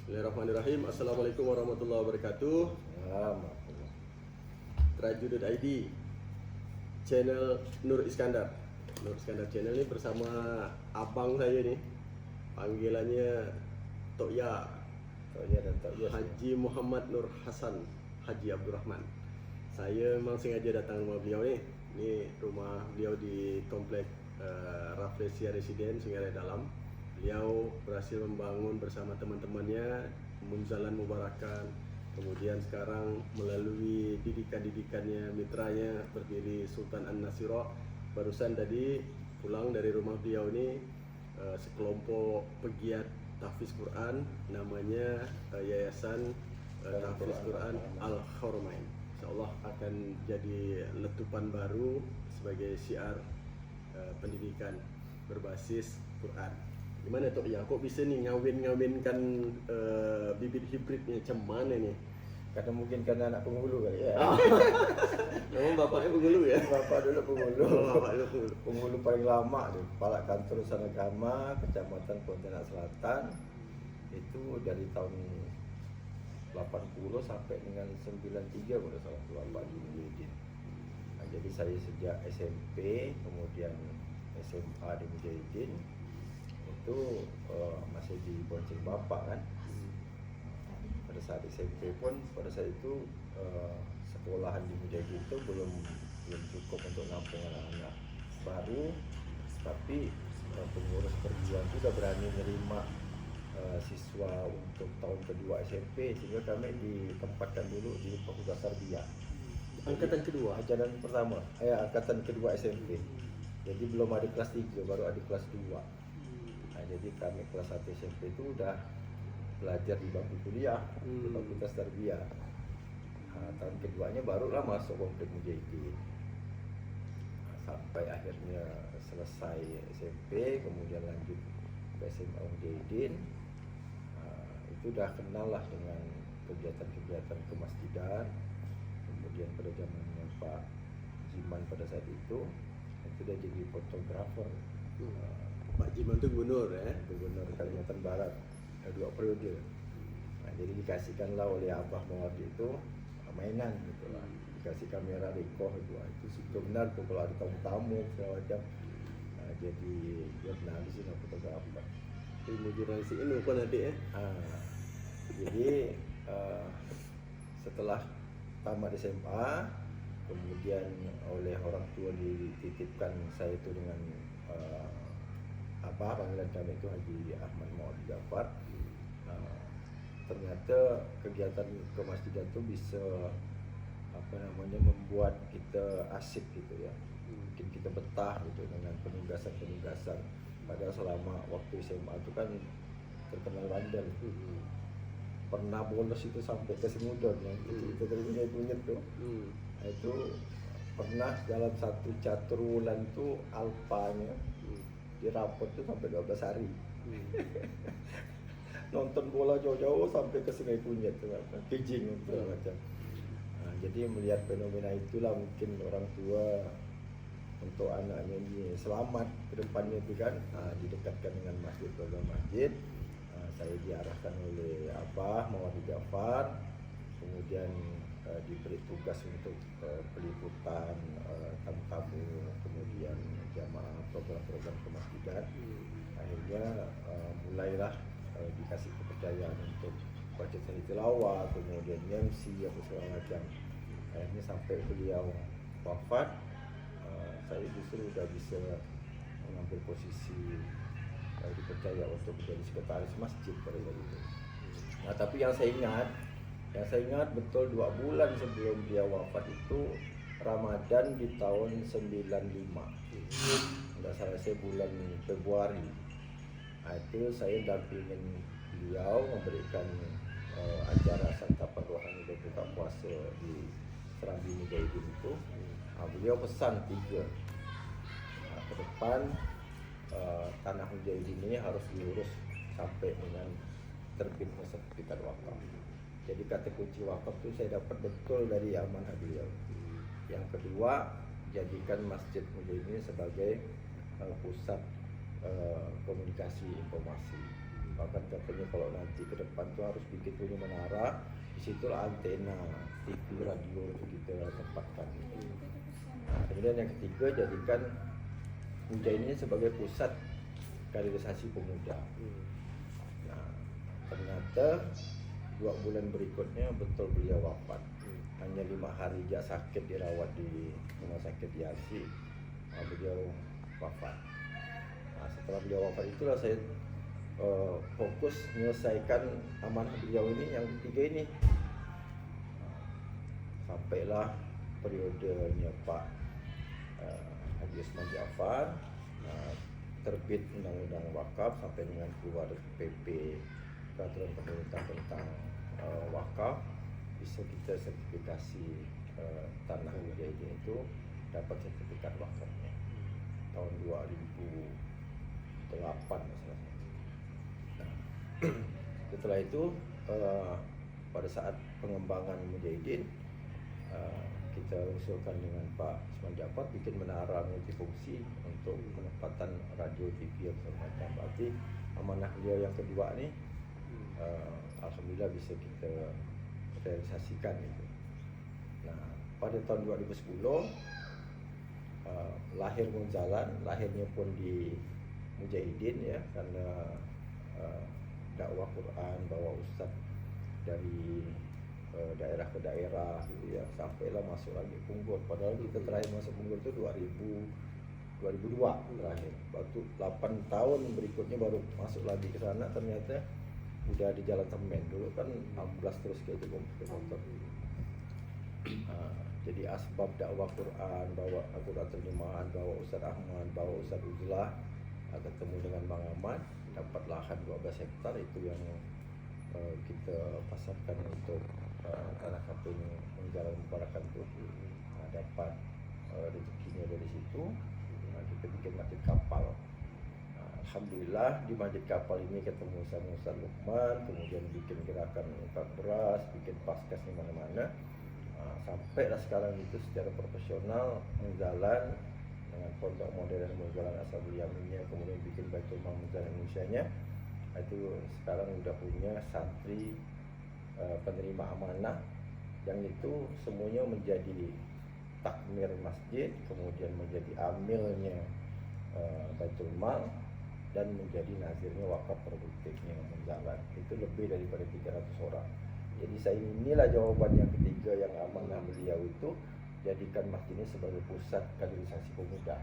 Bismillahirrahmanirrahim. Assalamualaikum warahmatullahi wabarakatuh. Traju.id, channel Nur Iskandar. Nur Iskandar channel ini bersama abang saya nih. Panggilannya Tok Ya. Dan Tok Ya Haji Muhammad Nur Hasan Haji Abdurrahman. Saya memang sengaja datang rumah beliau nih. Ini rumah beliau di komplek Rafflesia Residen Sungai Raya Dalam. Beliau berhasil membangun bersama teman-temannya Munzalan Mubarakan. Kemudian sekarang melalui didikan-didikannya mitranya berdiri Sultan An-Nasiro. Barusan tadi pulang dari rumah beliau ini sekelompok pegiat tahfiz Quran, namanya Yayasan Tahfiz Quran Al-Kharamain. Insyaallah akan jadi letupan baru sebagai syiar pendidikan berbasis Quran. Gimana Tok Ya, kok bisa nih ngawinkan bibit hibridnya, macam mana nih? Karena mungkin karena anak Penghulu kali ya. Memang bapaknya Penghulu ya? Bapak dulu Penghulu. Bapak dulu Penghulu. Penghulu paling lama di Kepala Kantor Urusan Agama Kecamatan Pontianak Selatan. Itu dari tahun 80 sampai dengan 93 kalau salah tuh Bapak di Mujahidin. Nah, jadi saya sejak SMP, kemudian SMA di Mujahidin itu masih di bonceng Bapak kan. Pada saat SMP pun pada saat itu sekolahan di Mujahidin itu belum cukup untuk nampung anak-anak baru, tapi pengurus perguruan itu sudah berani menerima siswa untuk tahun kedua SMP, sehingga kami ditempatkan dulu di Fakultas Tarbiyah. Angkatan kedua? Ajaran pertama, angkatan kedua SMP. Jadi belum ada kelas 3, baru ada kelas 2. Nah, jadi kami kelas 1 SMP itu udah belajar di bangku kuliah di Fakultas Tarbiyah. Nah, tahun keduanya barulah masuk komplek Mujahidin. Nah, sampai akhirnya selesai SMP, kemudian lanjut ke SMA Mujahidin. Itu udah kenal lah dengan kegiatan-kegiatan kemasjidan. Kemudian pada zamannya Pak Jiman pada saat itu dia jadi fotografer. Pak Jiman itu gubernur ya? Gubernur Kalimantan Barat 2 periode. Nah, jadi dikasihkanlah oleh Abah Mawardi itu mainan gitu lah. Dikasih kamera Ricoh itu sudah benar tuh kalau ada tamu-tamu segala macam. Nah, jadi jurnalis dan fotografer. Ilmu jurnalis ini kan adik ya? Jadi setelah tamat SMA, kemudian oleh orang tua dititipkan saya itu dengan panggilan kami itu Haji Ahmad Mawardi Jafar. Ternyata kegiatan kemasjidan itu bisa membuat kita asik gitu ya, bikin kita betah gitu dengan penugasan. Padahal selama waktu SMA itu kan terkenal bandel, pernah bolos itu sampai ke Semudon yang kita punya tuh. Nah, itu pernah dalam satu catur bulan tuh alpanya dirapot tuh sampai 12 hari. Nonton bola jauh-jauh sampai ke Sungai Kunyit tuh, Kijing segala macam. Nah, jadi melihat fenomena itulah mungkin orang tua untuk anaknya ini selamat ke depannya itu kan, didekatkan dengan masjid, program masjid. Saya diarahkan oleh Abah Mawardi Jafar, kemudian diberi tugas untuk peliputan tamu-tamu, kemudian jamaah program-program kemasjidan. Akhirnya mulailah dikasih kepercayaan untuk baca tilawah, kemudian MC atau segala macam. Akhirnya sampai beliau wafat, saya justru sudah bisa mengambil posisi dipercaya untuk menjadi sekretaris masjid pada saat itu. Nah, tapi yang saya ingat betul 2 bulan sebelum dia wafat itu Ramadan di tahun 95. Nggak salah saya bulan Februari. Nah, itu saya dampingin beliau memberikan acara santapan rohani dan buka puasa di Serambi Mujahidin itu. Beliau pesan 3. Ke depan tanah Mujahidin ini harus diurus sampai dengan terbitnya sertifikat wakaf. Jadi kata kunci wakaf itu saya dapat betul dari amanah beliau. Yang kedua, jadikan Masjid Mujahidin ini sebagai pusat komunikasi informasi. Bahkan katanya kalau nanti ke depan tuh harus bikin punya menara, disitulah antena TV radio itu kita tempatkan. Nah, kemudian yang ketiga, jadikan Muja ini sebagai pusat kaderisasi pemuda. Nah, ternyata 2 bulan berikutnya betul beliau wafat. Hanya 5 hari dia sakit dirawat di rumah sakit Yasi, beliau wafat. Nah, setelah beliau wafat itulah saya fokus menyelesaikan amanah beliau ini yang ketiga ini. Sampailah periodenya Pak Haji Usman Ja'far, terbit Undang-Undang Wakaf sampai dengan keluar PP peraturan pemerintah tentang wakaf, bisa kita sertifikasi tanah Mujahidin itu dapat sertifikat wakafnya tahun 2008 masalahnya. Nah, setelah itu pada saat pengembangan Mujahidin, kita usulkan dengan Pak Usman Ja'far bikin menara multifungsi untuk penempatan radio TV yang semacam. Berarti amanah beliau yang kedua nih, alhamdulillah bisa kita realisasikan itu. Nah, pada tahun 2010 lahir Munzalan, lahirnya pun di Mujahidin ya, karena dakwah Quran bawa ustaz dari daerah ke daerah gitu ya, sampailah masuk lagi Punggol. Padahal kita terakhir masuk Punggol itu 2002 terakhir. Waktu 8 tahun berikutnya baru masuk lagi ke sana, ternyata udah di Jalan Semen. Dulu kan 16 terus kayak itu pakai motor. Jadi asbab dakwah Quran, bawa Al-Quran terjemahan, bawa Ustaz Ahmad, bawa Ustaz Uzlah, ketemu dengan Bang Ahmad, dapat lahan 12 hektar itu yang kita pasarkan untuk tanah kampung Menjalan Mubarakan itu. Dapat rezekinya dari situ. Kita bikin masjid kapal. Alhamdulillah di masjid kapal ini ketemu sama Ustaz Luqman, kemudian bikin gerakan infak beras, bikin paskas di mana-mana. Sampailah sekarang itu secara profesional menjalan dengan pondok modern Menjalan Ashabul Yaminnya, kemudian bikin Baitul Mal Menjalan Indonesia-nya. Itu sekarang udah punya santri penerima amanah yang itu semuanya menjadi takmir masjid, kemudian menjadi amilnya Baitul Mal, dan menjadi nazirnya wakaf produktifnya Menjalan. Itu lebih daripada 300 orang. Jadi saya inilah jawaban yang ketiga yang amanah beliau itu, jadikan masjid ini sebagai pusat kaderisasi pemuda.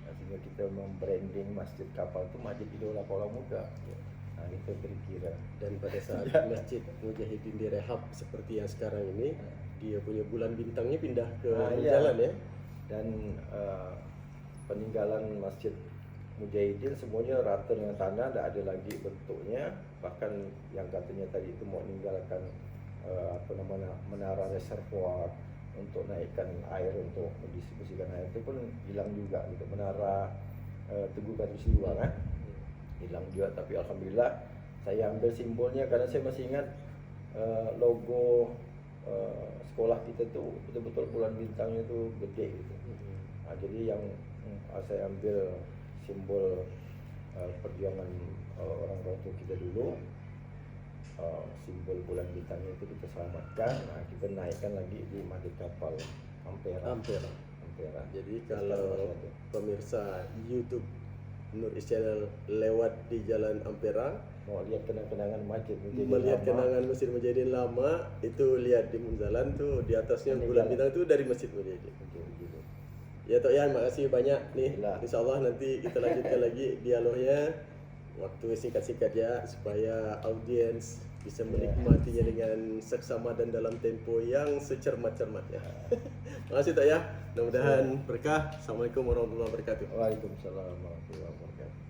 Sehingga kita membranding masjid kapal itu masjid idola para muda. Nah, itu kira-kira. Dan pada saat Masjid Mujahidin direhab seperti yang sekarang ini, dia punya bulan bintangnya pindah ke Jalan ya. Dan peninggalan Masjid Mujahidin semuanya rata dengan tanah, tidak ada lagi bentuknya. Bahkan yang katanya tadi itu mau meninggalkan menara reservoir untuk naikkan air, untuk mendistribusikan air, itu pun hilang juga gitu. Menara Teguh Katulistiwa kan hilang juga. Tapi alhamdulillah saya ambil simbolnya karena saya masih ingat logo sekolah kita tuh betul-betul bulan bintangnya tuh gede gitu. Nah, jadi yang saya ambil simbol perjuangan orang tua kita dulu, simbol bulan bintangnya itu kita selamatkan. Nah, kita naikkan lagi di masjid kapal Ampera. Jadi kalau pemirsa YouTube Nur Is Channel lewat di Jalan Ampera, mau lihat kenang-kenangan masjid Mujahidin melihat lama, kenangan Masjid Mujahidin lama, itu lihat di Munzalan tuh di atasnya bulan bintang itu dari Masjid Mujahidin. Ya Tok Yan, makasih banyak nih. Insyaallah nanti kita lanjutkan lagi dialognya. Waktu singkat-singkat ya, supaya audiens bisa menikmatinya dengan seksama dan dalam tempo yang secermat-cermatnya. Makasih Tok ya. Mudah-mudahan berkah. Assalamualaikum warahmatullahi wabarakatuh. Waalaikumsalam warahmatullahi wabarakatuh.